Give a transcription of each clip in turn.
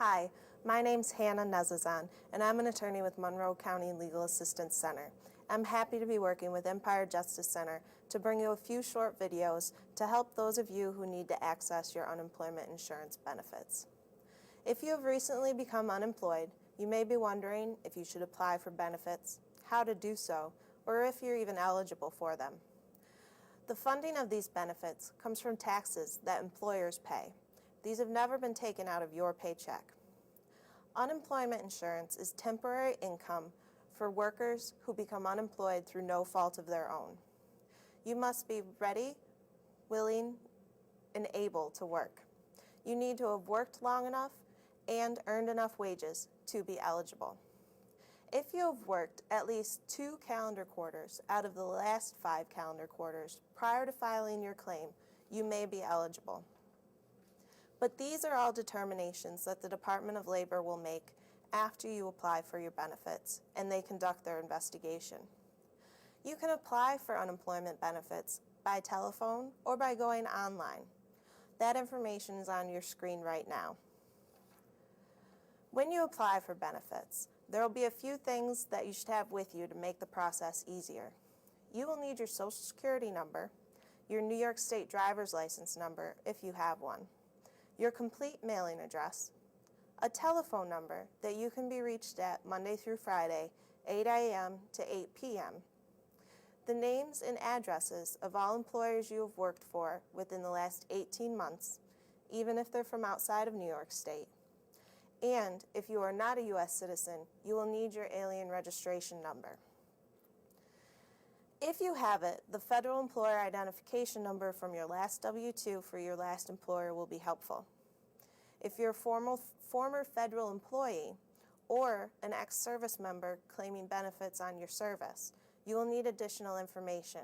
Hi, my name's Hannah Nezazan, and I'm an attorney with Monroe County Legal Assistance Center. I'm happy to be working with Empire Justice Center to bring you a few short videos to help those of you who need to access your unemployment insurance benefits. If you have recently become unemployed, you may be wondering if you should apply for benefits, how to do so, or if you're even eligible for them. The funding of these benefits comes from taxes that employers pay. These have never been taken out of your paycheck. Unemployment insurance is temporary income for workers who become unemployed through no fault of their own. You must be ready, willing, and able to work. You need to have worked long enough and earned enough wages to be eligible. If you have worked at least 2 calendar quarters out of the last 5 calendar quarters prior to filing your claim, you may be eligible. But these are all determinations that the Department of Labor will make after you apply for your benefits and they conduct their investigation. You can apply for unemployment benefits by telephone or by going online. That information is on your screen right now. When you apply for benefits, there will be a few things that you should have with you to make the process easier. You will need your Social Security number, your New York State driver's license number if you have one, your complete mailing address, a telephone number that you can be reached at Monday through Friday, 8 a.m. to 8 p.m., the names and addresses of all employers you have worked for within the last 18 months, even if they're from outside of New York State. And if you are not a U.S. citizen, you will need your alien registration number. If you have it, the federal employer identification number from your last W-2 for your last employer will be helpful. If you're a former federal employee or an ex-service member claiming benefits on your service, you will need additional information.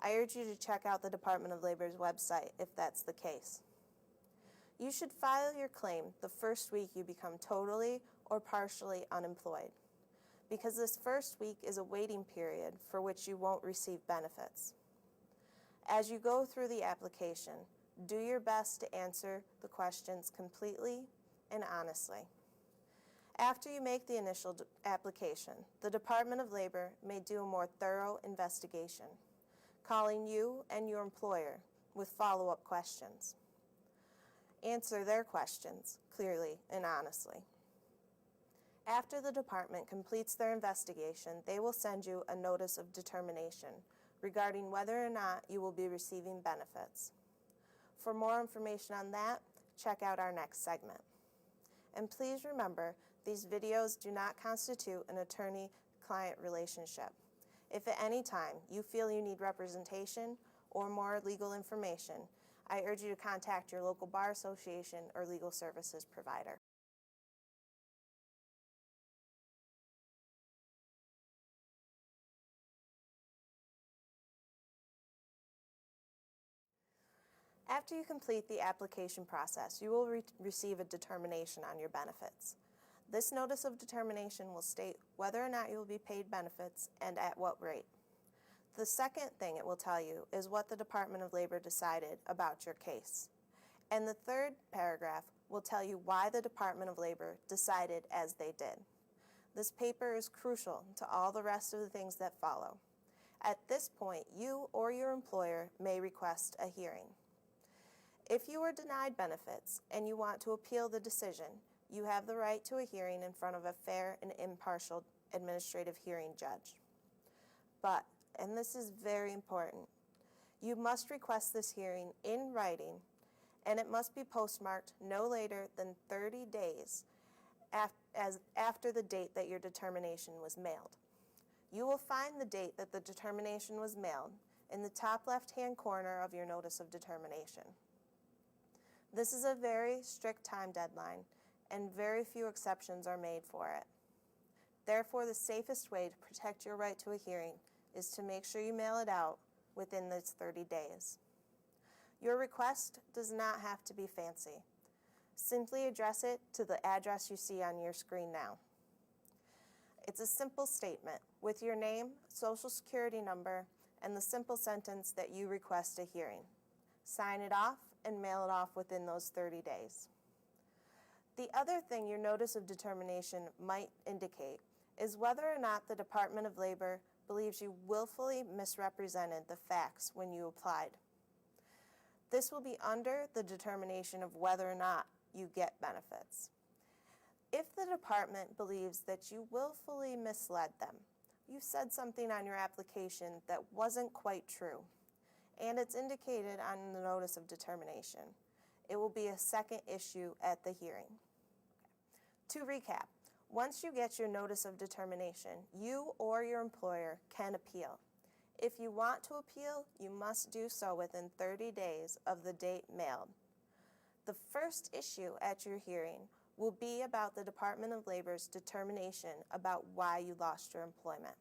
I urge you to check out the Department of Labor's website if that's the case. You should file your claim the first week you become totally or partially unemployed, because this first week is a waiting period for which you won't receive benefits. As you go through the application, do your best to answer the questions completely and honestly. After you make the initial application, the Department of Labor may do a more thorough investigation, calling you and your employer with follow-up questions. Answer their questions clearly and honestly. After the department completes their investigation, they will send you a notice of determination regarding whether or not you will be receiving benefits. For more information on that, check out our next segment. And please remember, these videos do not constitute an attorney-client relationship. If at any time you feel you need representation or more legal information, I urge you to contact your local bar association or legal services provider. After you complete the application process, you will receive a determination on your benefits. This notice of determination will state whether or not you will be paid benefits and at what rate. The second thing it will tell you is what the Department of Labor decided about your case. And the third paragraph will tell you why the Department of Labor decided as they did. This paper is crucial to all the rest of the things that follow. At this point, you or your employer may request a hearing. If you were denied benefits and you want to appeal the decision, you have the right to a hearing in front of a fair and impartial administrative hearing judge. But, and this is very important, you must request this hearing in writing, and it must be postmarked no later than 30 days after the date that your determination was mailed. You will find the date that the determination was mailed in the top left-hand corner of your notice of determination. This is a very strict time deadline, and very few exceptions are made for it. Therefore, the safest way to protect your right to a hearing is to make sure you mail it out within those 30 days. Your request does not have to be fancy. Simply address it to the address you see on your screen now. It's a simple statement with your name, Social Security number, and the simple sentence that you request a hearing. Sign it off and mail it off within those 30 days. The other thing your notice of determination might indicate is whether or not the Department of Labor believes you willfully misrepresented the facts when you applied. This will be under the determination of whether or not you get benefits. If the department believes that you willfully misled them, you said something on your application that wasn't quite true, and it's indicated on the notice of determination, it will be a second issue at the hearing. To recap, once you get your notice of determination, you or your employer can appeal. If you want to appeal, you must do so within 30 days of the date mailed. The first issue at your hearing will be about the Department of Labor's determination about why you lost your employment.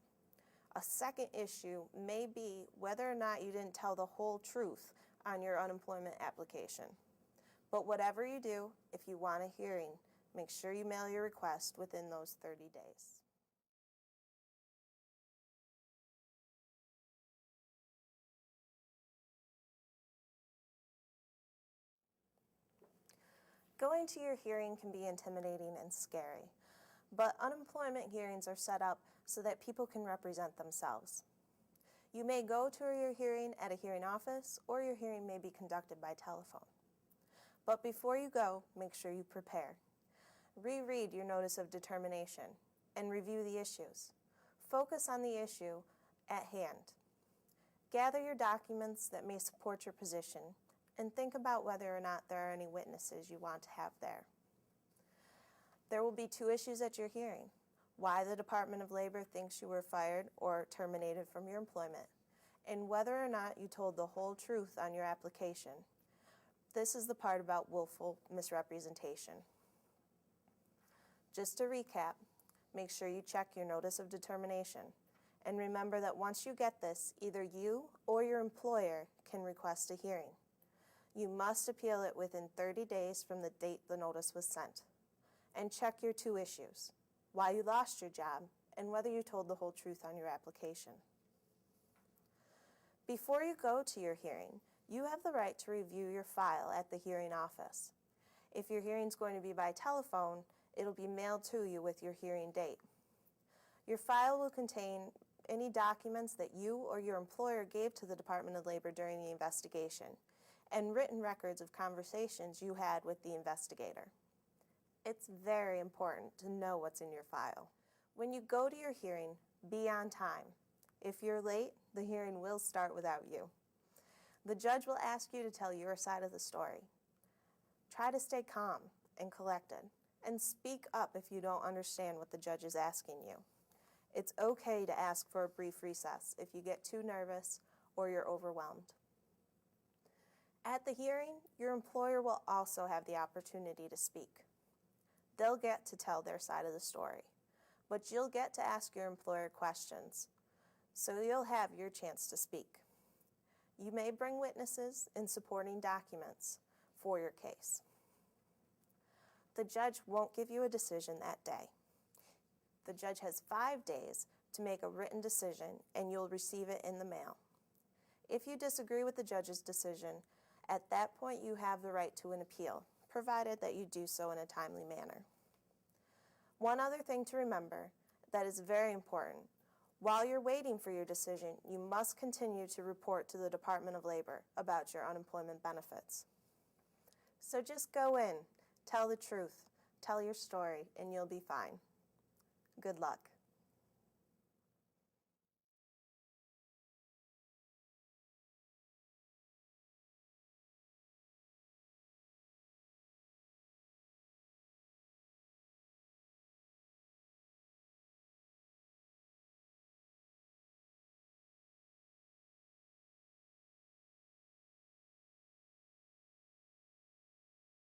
A second issue may be whether or not you didn't tell the whole truth on your unemployment application. But whatever you do, if you want a hearing, make sure you mail your request within those 30 days. Going to your hearing can be intimidating and scary, but unemployment hearings are set up so that people can represent themselves. You may go to your hearing at a hearing office, or your hearing may be conducted by telephone. But before you go, make sure you prepare. Reread your notice of determination and review the issues. Focus on the issue at hand. Gather your documents that may support your position and think about whether or not there are any witnesses you want to have there. There will be two issues at your hearing: why the Department of Labor thinks you were fired or terminated from your employment, and whether or not you told the whole truth on your application. This is the part about willful misrepresentation. Just to recap, make sure you check your notice of determination, and remember that once you get this, either you or your employer can request a hearing. You must appeal it within 30 days from the date the notice was sent. And check your two issues: why you lost your job and whether you told the whole truth on your application. Before you go to your hearing, you have the right to review your file at the hearing office. If your hearing is going to be by telephone, it'll be mailed to you with your hearing date. Your file will contain any documents that you or your employer gave to the Department of Labor during the investigation, and written records of conversations you had with the investigator. It's very important to know what's in your file. When you go to your hearing, be on time. If you're late, the hearing will start without you. The judge will ask you to tell your side of the story. Try to stay calm and collected, and speak up if you don't understand what the judge is asking you. It's okay to ask for a brief recess if you get too nervous or you're overwhelmed. At the hearing, your employer will also have the opportunity to speak. They'll get to tell their side of the story, but you'll get to ask your employer questions, so you'll have your chance to speak. You may bring witnesses and supporting documents for your case. The judge won't give you a decision that day. The judge has 5 days to make a written decision, and you'll receive it in the mail. If you disagree with the judge's decision, at that point you have the right to an appeal, provided that you do so in a timely manner. One other thing to remember that is very important: while you're waiting for your decision, you must continue to report to the Department of Labor about your unemployment benefits. So just go in, tell the truth, tell your story, and you'll be fine. Good luck.